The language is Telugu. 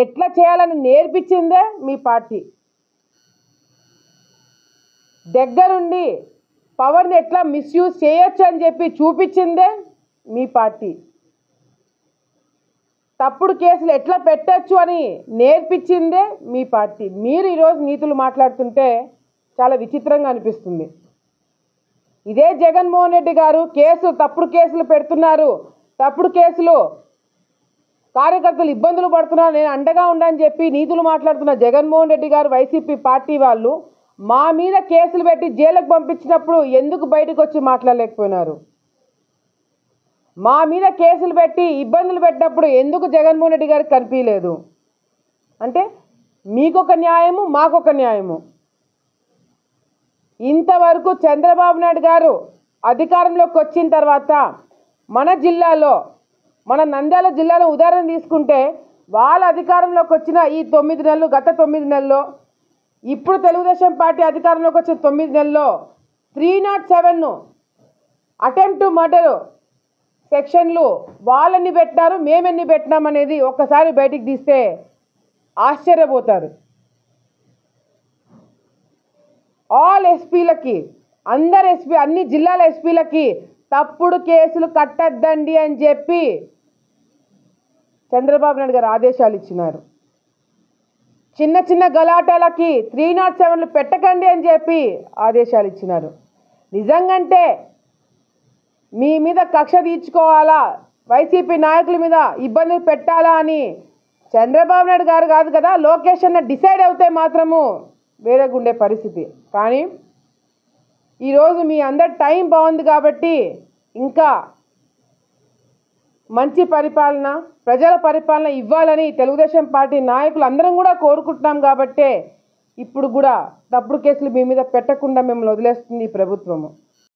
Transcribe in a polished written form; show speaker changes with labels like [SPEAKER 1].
[SPEAKER 1] ఎట్లా చేయాలని నేర్పించిందే మీ పార్టీ. దగ్గరుండి పవర్ని ఎట్లా మిస్యూజ్ చేయొచ్చు అని చెప్పి చూపించిందే మీ పార్టీ. తప్పుడు కేసులు ఎట్లా పెట్టచ్చు అని నేర్పించిందే మీ పార్టీ. మీరు ఈరోజు నీతులు మాట్లాడుతుంటే చాలా విచిత్రంగా అనిపిస్తుంది. ఇదే జగన్మోహన్ రెడ్డి గారు తప్పుడు కేసులు పెడుతున్నారు, తప్పుడు కేసులు కార్యకర్తలు ఇబ్బందులు పడుతున్నారు, నేను అండగా ఉండని చెప్పి నీతులు మాట్లాడుతున్న జగన్మోహన్ రెడ్డి గారు వైసీపీ పార్టీ వాళ్ళు మా మీద కేసులు పెట్టి జైలుకు పంపించినప్పుడు ఎందుకు బయటకు వచ్చి మాట్లాడలేకపోయినారు? మా మీద కేసులు పెట్టి ఇబ్బందులు పెట్టినప్పుడు ఎందుకు జగన్మోహన్ రెడ్డి గారికి కనిపించలేదు? అంటే మీకొక న్యాయము, మాకొక న్యాయము. ఇంతవరకు చంద్రబాబు నాయుడు గారు అధికారంలోకి వచ్చిన తర్వాత మన జిల్లాలో, మన నంద్యాల జిల్లాలో ఉదాహరణ తీసుకుంటే వాళ్ళ అధికారంలోకి వచ్చిన ఈ 9 నెలలు, గత 9 నెలల్లో, ఇప్పుడు తెలుగుదేశం పార్టీ అధికారంలోకి వచ్చిన 9 నెలల్లో 307 అటెంప్ట్ టు మర్డర్ సెక్షన్లు వాళ్ళని పెట్టినారు, మేమెన్ని పెట్టినాం అనేది ఒక్కసారి బయటికి తీస్తే ఆశ్చర్యపోతారు. ఆల్ ఎస్పీలకి, అన్ని జిల్లాల ఎస్పీలకి తప్పుడు కేసులు కట్టద్దండి అని చెప్పి చంద్రబాబు నాయుడు గారు ఆదేశాలు ఇచ్చినారు. చిన్న చిన్న గలాటాలకి 307 పెట్టకండి అని చెప్పి ఆదేశాలు ఇచ్చినారు. నిజంగంటే మీ మీద కక్ష తీర్చుకోవాలా, వైసీపీ నాయకుల మీద ఇబ్బందులు పెట్టాలా అని చంద్రబాబు నాయుడు గారు కాదు కదా, లోకేష్ అన్న డిసైడ్ అవుతే మాత్రము వేరేగా ఉండే పరిస్థితి. కానీ ఈరోజు మీ అందరి టైం బాగుంది కాబట్టి ఇంకా మంచి పరిపాలన, ప్రజల పరిపాలన ఇవ్వాలని తెలుగుదేశం పార్టీ నాయకులు అందరం కూడా కోరుకుంటున్నాం. కాబట్టే ఇప్పుడు కూడా తప్పుడు కేసులు మీ మీద పెట్టకుండా మిమ్మల్ని వదిలేస్తుంది ఈ ప్రభుత్వము.